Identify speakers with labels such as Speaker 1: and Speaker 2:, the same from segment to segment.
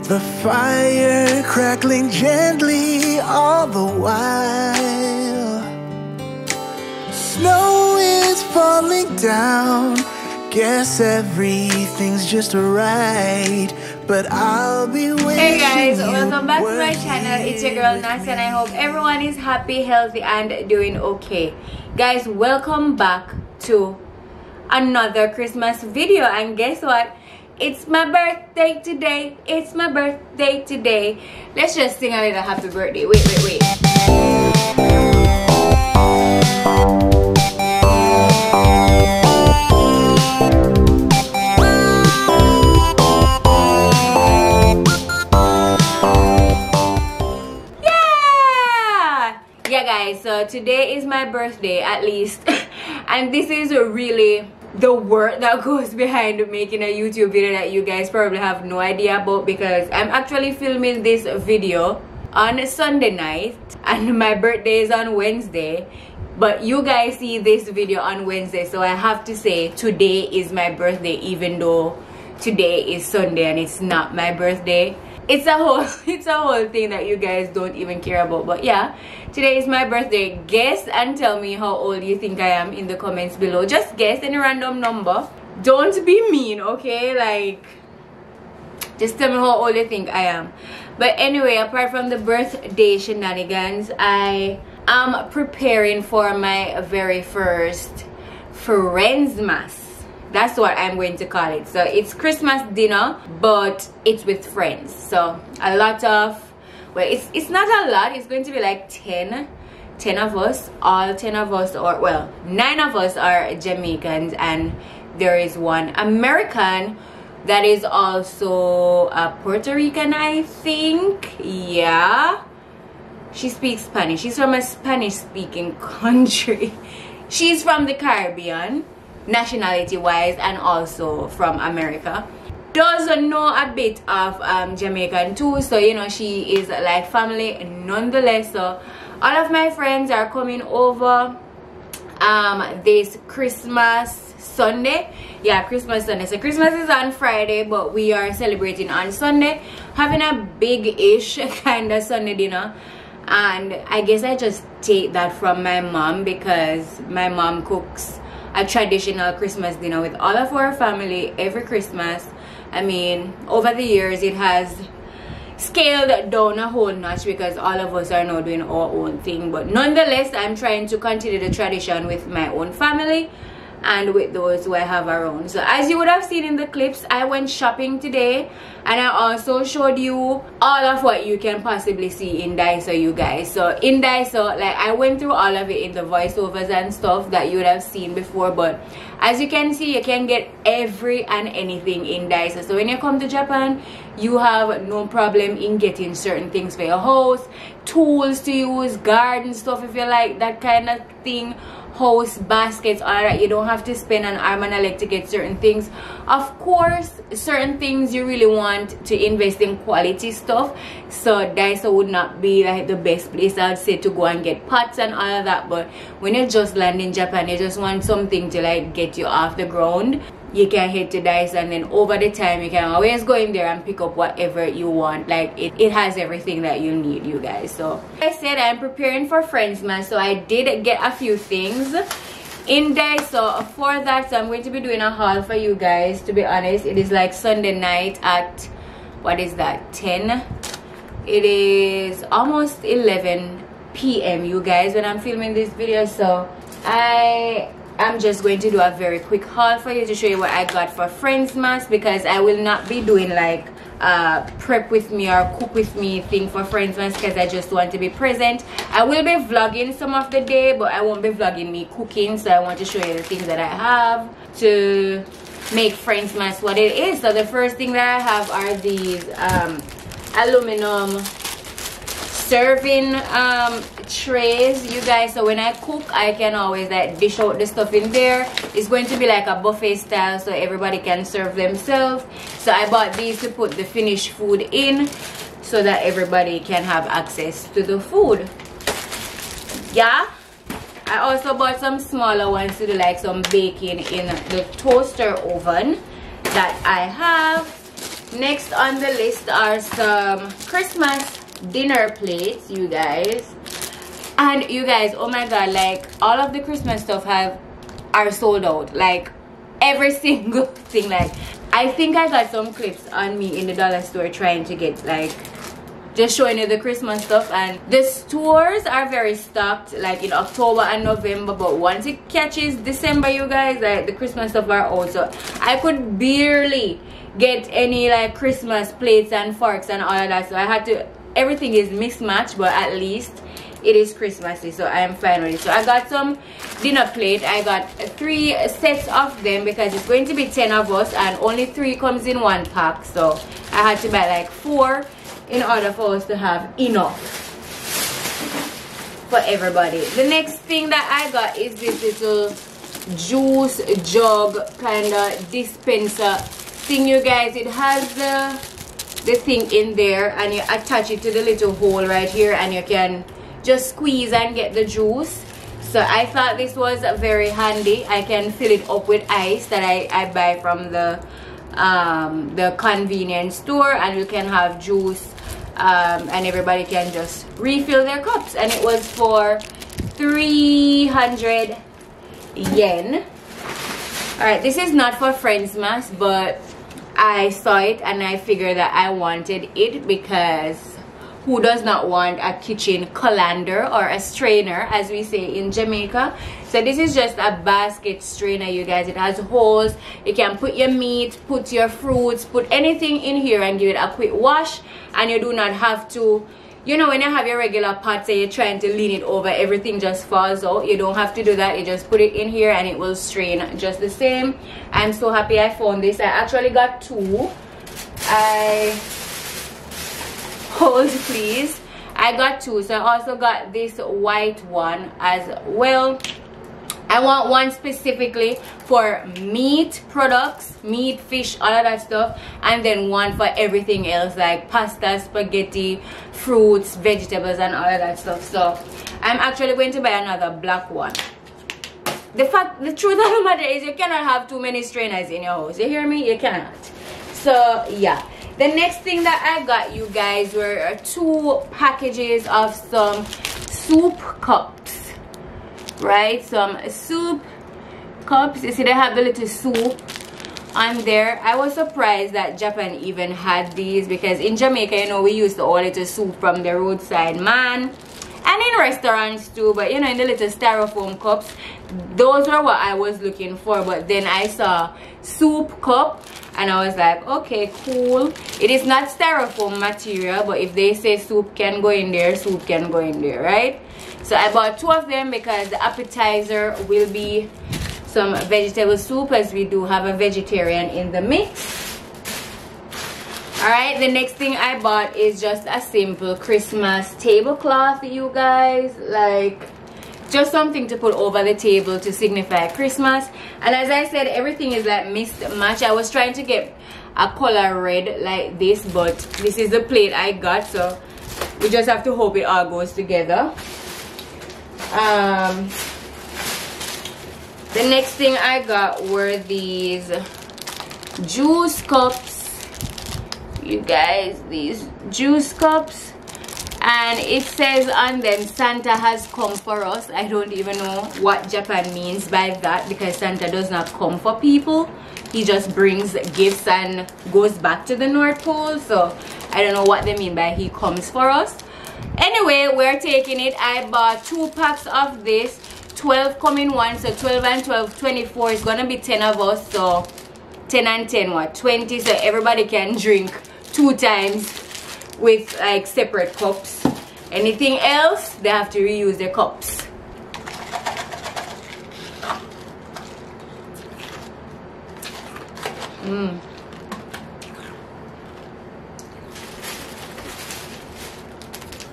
Speaker 1: The fire crackling gently all the while. Snow is falling down. Guess everything's just right, but I'll be waiting.
Speaker 2: Hey guys, welcome back to my channel. It's your girl Natz, and I hope everyone is happy, healthy, and doing okay. Guys, welcome back to another Christmas video. And guess what? It's my birthday today. It's my birthday today. Let's just sing a little happy birthday. Wait. Yeah guys, so today is my birthday, at least. And this is really the work that goes behind making a YouTube video that you guys probably have no idea about, because I'm actually filming this video on Sunday night and my birthday is on Wednesday, but you guys see this video on Wednesday, so I have to say today is my birthday even though today is Sunday and it's not my birthday. It's a whole thing that you guys don't even care about. But yeah, today is my birthday. Guess and tell me how old you think I am in the comments below. Just guess any random number. Don't be mean, okay? Like, just tell me how old you think I am. But anyway, apart from the birthday shenanigans, I am preparing for my very first friendsmas. That's what I'm going to call it. So it's Christmas dinner, but it's with friends. So a lot of, well, it's not a lot. It's going to be like 10 of us. All 10 of us, or well, 9 of us are Jamaicans, and there is one American that is also a Puerto Rican, I think. Yeah, she speaks Spanish. She's from a Spanish speaking country. She's from the Caribbean, nationality wise, and also from America. Does know a bit of Jamaican too, so you know, she is like family nonetheless. So all of my friends are coming over this Christmas Sunday. Yeah, Christmas Sunday. So Christmas is on Friday, but we are celebrating on Sunday, having a big-ish kind of Sunday dinner. And I guess I just take that from my mom, because my mom cooks a traditional Christmas dinner with all of our family every Christmas. I mean, over the years it has scaled down a whole notch because all of us are now doing our own thing, but nonetheless I'm trying to continue the tradition with my own family and with those who I have around. So as you would have seen in the clips, I went shopping today, and I also showed you all of what you can possibly see in Daiso, you guys. So in Daiso, like, I went through all of it in the voiceovers and stuff that you would have seen before, but as you can see, you can get every and anything in Daiso. So when you come to Japan, you have no problem in getting certain things for your house, tools to use, garden stuff if you like that kind of thing, house baskets, all right. You don't have to spend an arm and a leg to get certain things. Of course, certain things you really want to invest in quality stuff, so Daiso would not be like the best place, I'd say, to go and get pots and all of that. But when you just land in Japan, you just want something to like get you off the ground, you can head to Daiso, and then over the time you can always go in there and pick up whatever you want. Like, it has everything that you need, you guys. So like I said, I'm preparing for friendsmas, so I did get a few things in Daiso for that. So I'm going to be doing a haul for you guys. To be honest, it is like Sunday night at, what is that, 10? It is almost 11 p.m. you guys when I'm filming this video. So I'm just going to do a very quick haul for you to show you what I got for friendsmas, because I will not be doing like prep with me or cook with me thing for friendsmas, because I just want to be present. I will be vlogging some of the day, but I won't be vlogging me cooking. So I want to show you the things that I have to make friendsmas what it is. So the first thing that I have are these aluminum serving trays, you guys. So when I cook, I can always like dish out the stuff in there. It's going to be like a buffet style, so everybody can serve themselves. So I bought these to put the finished food in, so that everybody can have access to the food. Yeah, I also bought some smaller ones to do like some baking in the toaster oven that I have. Next on the list are some Christmas dinner plates, you guys. And you guys, oh my god, like all of the Christmas stuff are sold out. Like every single thing. Like I think I got some clips on me in the dollar store trying to get like just showing you the Christmas stuff, and the stores are very stocked like in October and November, but once it catches December, you guys, like the Christmas stuff are out. So I could barely get any like Christmas plates and forks and all of that, so I had to, everything is mismatched, but at least it is Christmassy, so I am fine with it. So I got some dinner plate. I got 3 sets of them because it's going to be 10 of us and only 3 comes in 1 pack, so I had to buy like 4 in order for us to have enough for everybody. The next thing that I got is this little juice jug kind of dispenser thing, you guys. It has the thing in there and you attach it to the little hole right here and you can just squeeze and get the juice. So I thought this was very handy. I can fill it up with ice that I buy from the convenience store, and you can have juice and everybody can just refill their cups, and it was for 300 yen. Alright, this is not for friendsmas, but I saw it and I figured that I wanted it because who does not want a kitchen colander or a strainer, as we say in Jamaica? So this is just a basket strainer, you guys. It has holes. You can put your meat, put your fruits, put anything in here and give it a quick wash, and you do not have to, you know, when you have your regular pot, say you're trying to lean it over, everything just falls out. You don't have to do that. You just put it in here and it will strain just the same. I'm so happy I found this. I actually got 2. Hold please. I got 2, so I also got this white one as well. I want one specifically for meat products, meat, fish, all of that stuff, and then one for everything else like pasta, spaghetti, fruits, vegetables, and all of that stuff. So I'm actually going to buy another black one. The truth of the matter is you cannot have too many strainers in your house. You hear me? You cannot. So yeah. The next thing that I got, you guys, were 2 packages of some soup cups, right? Some soup cups. You see they have the little soup on there. I was surprised that Japan even had these, because in Jamaica, you know, we used to order little soup from the roadside man, and in restaurants too, but you know, in the little styrofoam cups. Those were what I was looking for, but then I saw soup cup and I was like, okay, cool. It is not styrofoam material, but if they say soup can go in there, soup can go in there, right? So I bought 2 of them because the appetizer will be some vegetable soup, as we do have a vegetarian in the mix. Alright, the next thing I bought is just a simple Christmas tablecloth, you guys. Like, just something to put over the table to signify Christmas. And as I said, everything is like mixed match. I was trying to get a color red like this, but this is the plate I got, so we just have to hope it all goes together. The next thing I got were these juice cups, you guys. These juice cups, and it says on them, Santa has come for us. I don't even know what Japan means by that, because Santa does not come for people. He just brings gifts and goes back to the North Pole. So I don't know what they mean by he comes for us. Anyway, we're taking it. I bought 2 packs of this. 12 come in one, so 12 and 12, 24. It's gonna be 10 of us, so 10 and 10, what, 20? So everybody can drink 2 times with like separate cups. Anything else, they have to reuse their cups.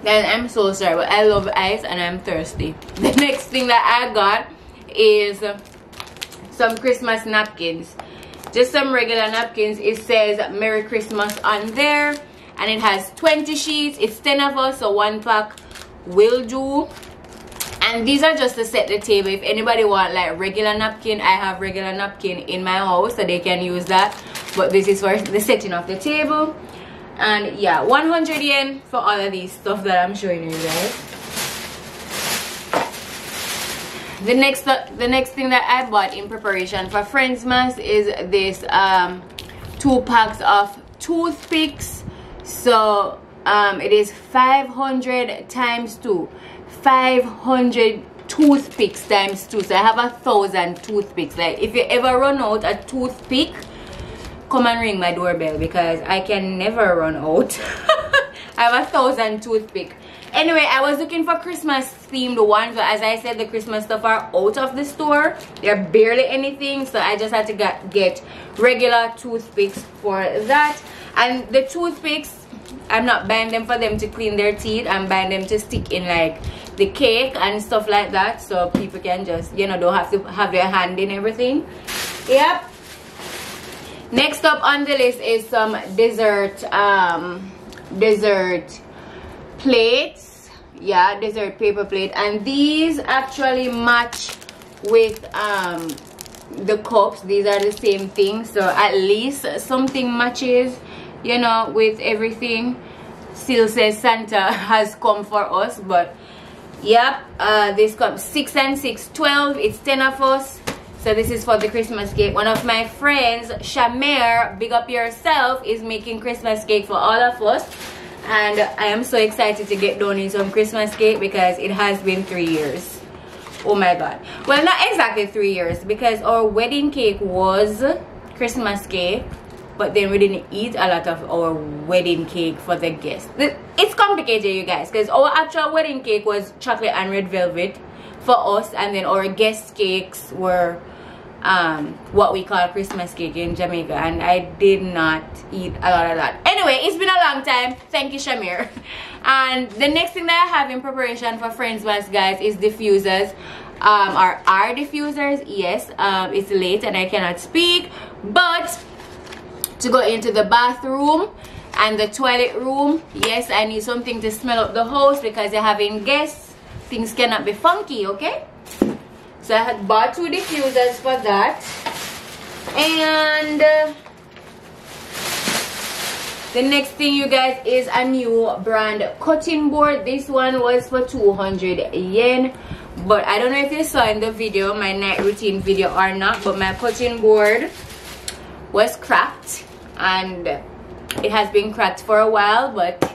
Speaker 2: Then I'm so sorry, but I love ice and I'm thirsty. The next thing that I got is some Christmas napkins. Just some regular napkins. It says Merry Christmas on there, and it has 20 sheets. It's 10 of us, so 1 pack will do. And these are just to set the table. If anybody want like regular napkin, I have regular napkin in my house, so they can use that. but this is for the setting of the table. And yeah, 100 yen for all of these stuff that I'm showing you guys. The next thing that I bought in preparation for friendsmas is this 2 packs of toothpicks. So it is 500 times 2, 500 toothpicks times 2. So I have 1,000 toothpicks. Like if you ever run out a toothpick, come and ring my doorbell because I can never run out. I have 1,000 toothpick. Anyway, I was looking for Christmas themed ones, but as I said, the Christmas stuff are out of the store. They're barely anything, so I just had to get regular toothpicks for that. And the toothpicks, I'm not buying them for them to clean their teeth. I'm buying them to stick in like the cake and stuff like that, so people can just, you know, don't have to have their hand in everything. Yep. Next up on the list is some dessert plates. Yeah, dessert paper plate, and these actually match with the cups. These are the same thing, so at least something matches, you know, with everything. Still says Santa has come for us, but yep, this cup 6 and 6, 12. It's 10 of us. So this is for the Christmas cake. One of my friends, Shamir, big up yourself, is making Christmas cake for all of us. And I am so excited to get done in some Christmas cake because it has been 3 years. Oh my god. Well, not exactly 3 years, because our wedding cake was Christmas cake, but then we didn't eat a lot of our wedding cake for the guests. It's complicated, you guys, because our actual wedding cake was chocolate and red velvet for us, and then our guest cakes were what we call Christmas cake in Jamaica, and I did not eat a lot of that. Anyway, it's been a long time. Thank you, Shamir. And the next thing that I have in preparation for friendsmas, guys, is diffusers. Our diffusers. Yes, it's late and I cannot speak, but to go into the bathroom and the toilet room, yes, I need something to smell up the house because you're having guests. Things cannot be funky, okay? So I had bought 2 diffusers for that. And the next thing, you guys, is a new brand cutting board. This one was for 200 yen. But I don't know if you saw in the video, my night routine video or not, but my cutting board was cracked. And it has been cracked for a while, but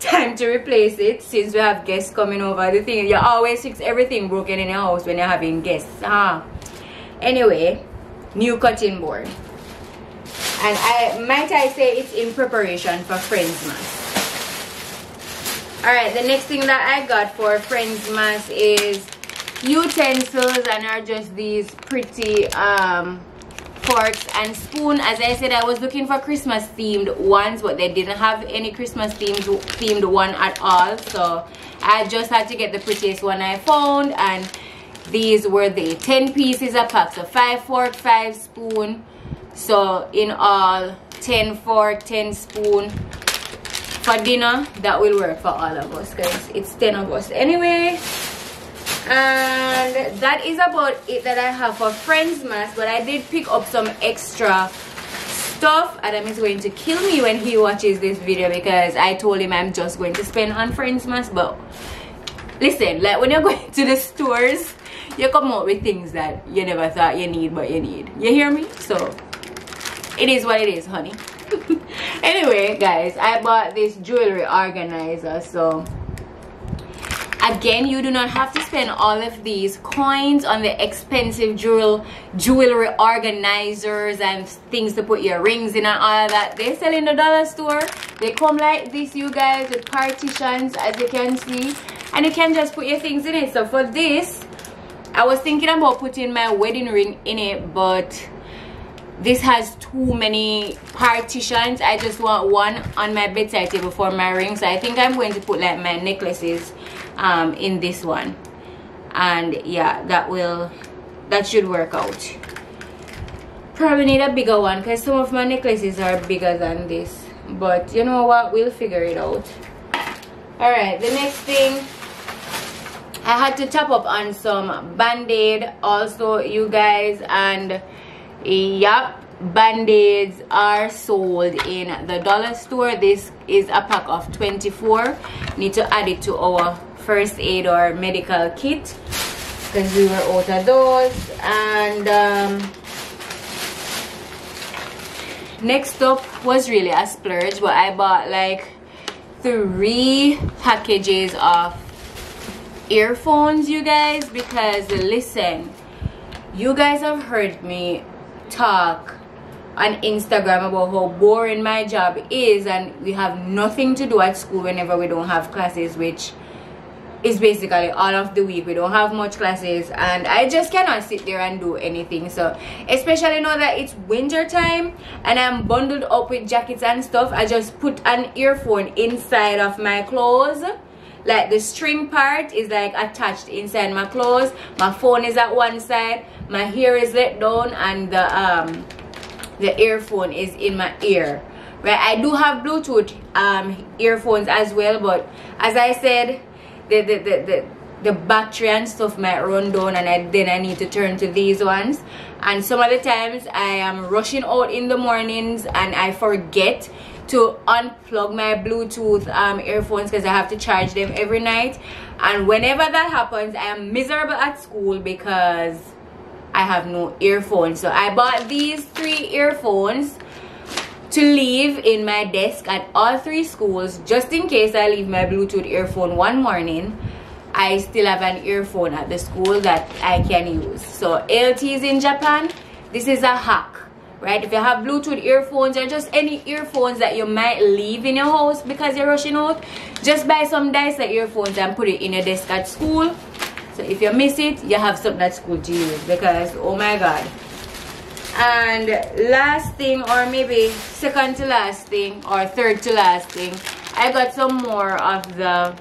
Speaker 2: time to replace it since we have guests coming over. The thing is, you always fix everything broken in your house when you're having guests. Anyway, new cutting board, and I say it's in preparation for friendsmas. Alright, the next thing that I got for friendsmas is utensils, and are just these pretty forks and spoon. As I said, I was looking for Christmas themed ones, but they didn't have any Christmas themed one at all, so I just had to get the prettiest one I found, and these were the 10 pieces a pack, so 5 fork, 5 spoon. So in all, 10 fork, 10 spoon for dinner. That will work for all of us because it's 10 of us anyway. And that is about it that I have for friendsmas. But I did pick up some extra stuff. Adam is going to kill me when he watches this video because I told him I'm just going to spend on friendsmas. But listen, like when you're going to the stores, you come out with things that you never thought you need, but you need. You hear me? So it is what it is, honey. Anyway, guys, I bought this jewelry organizer. So again, you do not have to spend all of these coins on the expensive jewelry organizers and things to put your rings in and all of that. They sell in the dollar store. They come like this, you guys, with partitions, as you can see, and you can just put your things in it. So for this, I was thinking about putting my wedding ring in it, but this has too many partitions. I just want one on my bedside table for my ring. So I think I'm going to put like my necklaces in this one, and yeah, that should work out. Probably need a bigger one because some of my necklaces are bigger than this, but you know what, we'll figure it out. All right, the next thing, I had to top up on some Band-Aid also, you guys, and yep, band-aids are sold in the dollar store. This is a pack of 24. Need to add it to our first aid or medical kit because we were out of those. And next up was really a splurge, but I bought like 3 packages of earphones, you guys, because listen, you guys have heard me talk on Instagram about how boring my job is, and we have nothing to do at school whenever we don't have classes, which is basically all of the week. We don't have much classes, and I just cannot sit there and do anything. So especially now that it's winter time and I'm bundled up with jackets and stuff, I just put an earphone inside of my clothes. Like the string part is like attached inside my clothes, my phone is at one side, my hair is let down, and the earphone is in my ear, right? I do have Bluetooth earphones as well, but as I said, the battery and stuff might run down, and then I need to turn to these ones. And some of the times I am rushing out in the mornings and I forget to unplug my Bluetooth earphones because I have to charge them every night. And whenever that happens, I am miserable at school because I have no earphones. So I bought these 3 earphones to leave in my desk at all 3 schools, just in case I leave my Bluetooth earphone one morning. I still have an earphone at the school that I can use. So LTs in Japan, this is a hack, right? If you have Bluetooth earphones or just any earphones that you might leave in your house because you're rushing out, just buy some Daiso earphones and put it in your desk at school. So if you miss it, you have something at school to use, because oh my god. And last thing, or maybe second to last thing or third to last thing, I got some more of the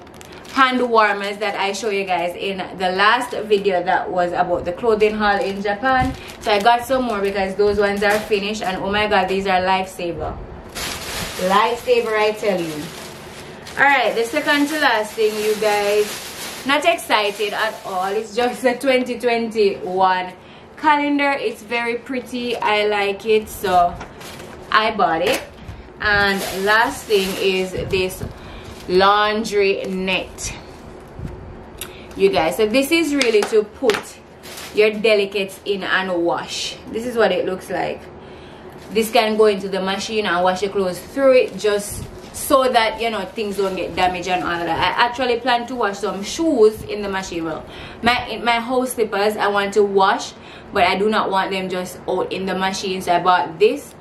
Speaker 2: hand warmers that I show you guys in the last video that was about the clothing haul in Japan. So I got some more because those ones are finished, and oh my god, these are lifesaver. Lifesaver, I tell you. Alright, the second to last thing, you guys, not excited at all. It's just a 2021 calendar. It's very pretty. I like it, so I bought it. And last thing is this laundry net, you guys. So this is really to put your delicates in and wash. This is what it looks like. This can go into the machine and wash your clothes through it, just so that, you know, things don't get damaged and all of that. I actually plan to wash some shoes in the machine. Well, my house slippers I want to wash, but I do not want them just out in the machine. So I bought this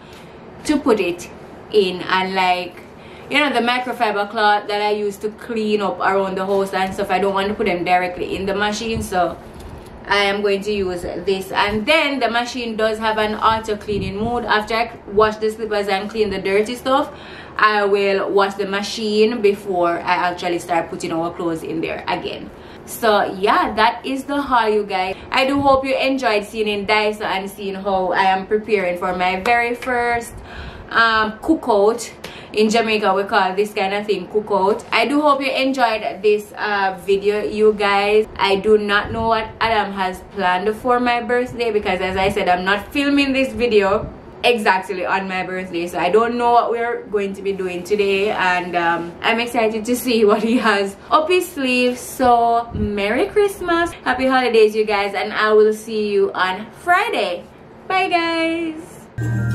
Speaker 2: to put it in, and like, you know, the microfiber cloth that I use to clean up around the house and stuff, I don't want to put them directly in the machine, so I am going to use this. And then the machine does have an auto cleaning mode. After I wash the slippers and clean the dirty stuff, I will wash the machine before I actually start putting our clothes in there again. So yeah, that is the haul, you guys. I do hope you enjoyed seeing in Daiso and seeing how I am preparing for my very first cookout. In Jamaica we call this kind of thing cookout. I do hope you enjoyed this video, you guys. I do not know what Adam has planned for my birthday, because as I said, I'm not filming this video exactly on my birthday, so I don't know what we're going to be doing today, and I'm excited to see what he has up his sleeve. So Merry Christmas, Happy Holidays, you guys, and I will see you on Friday. Bye guys.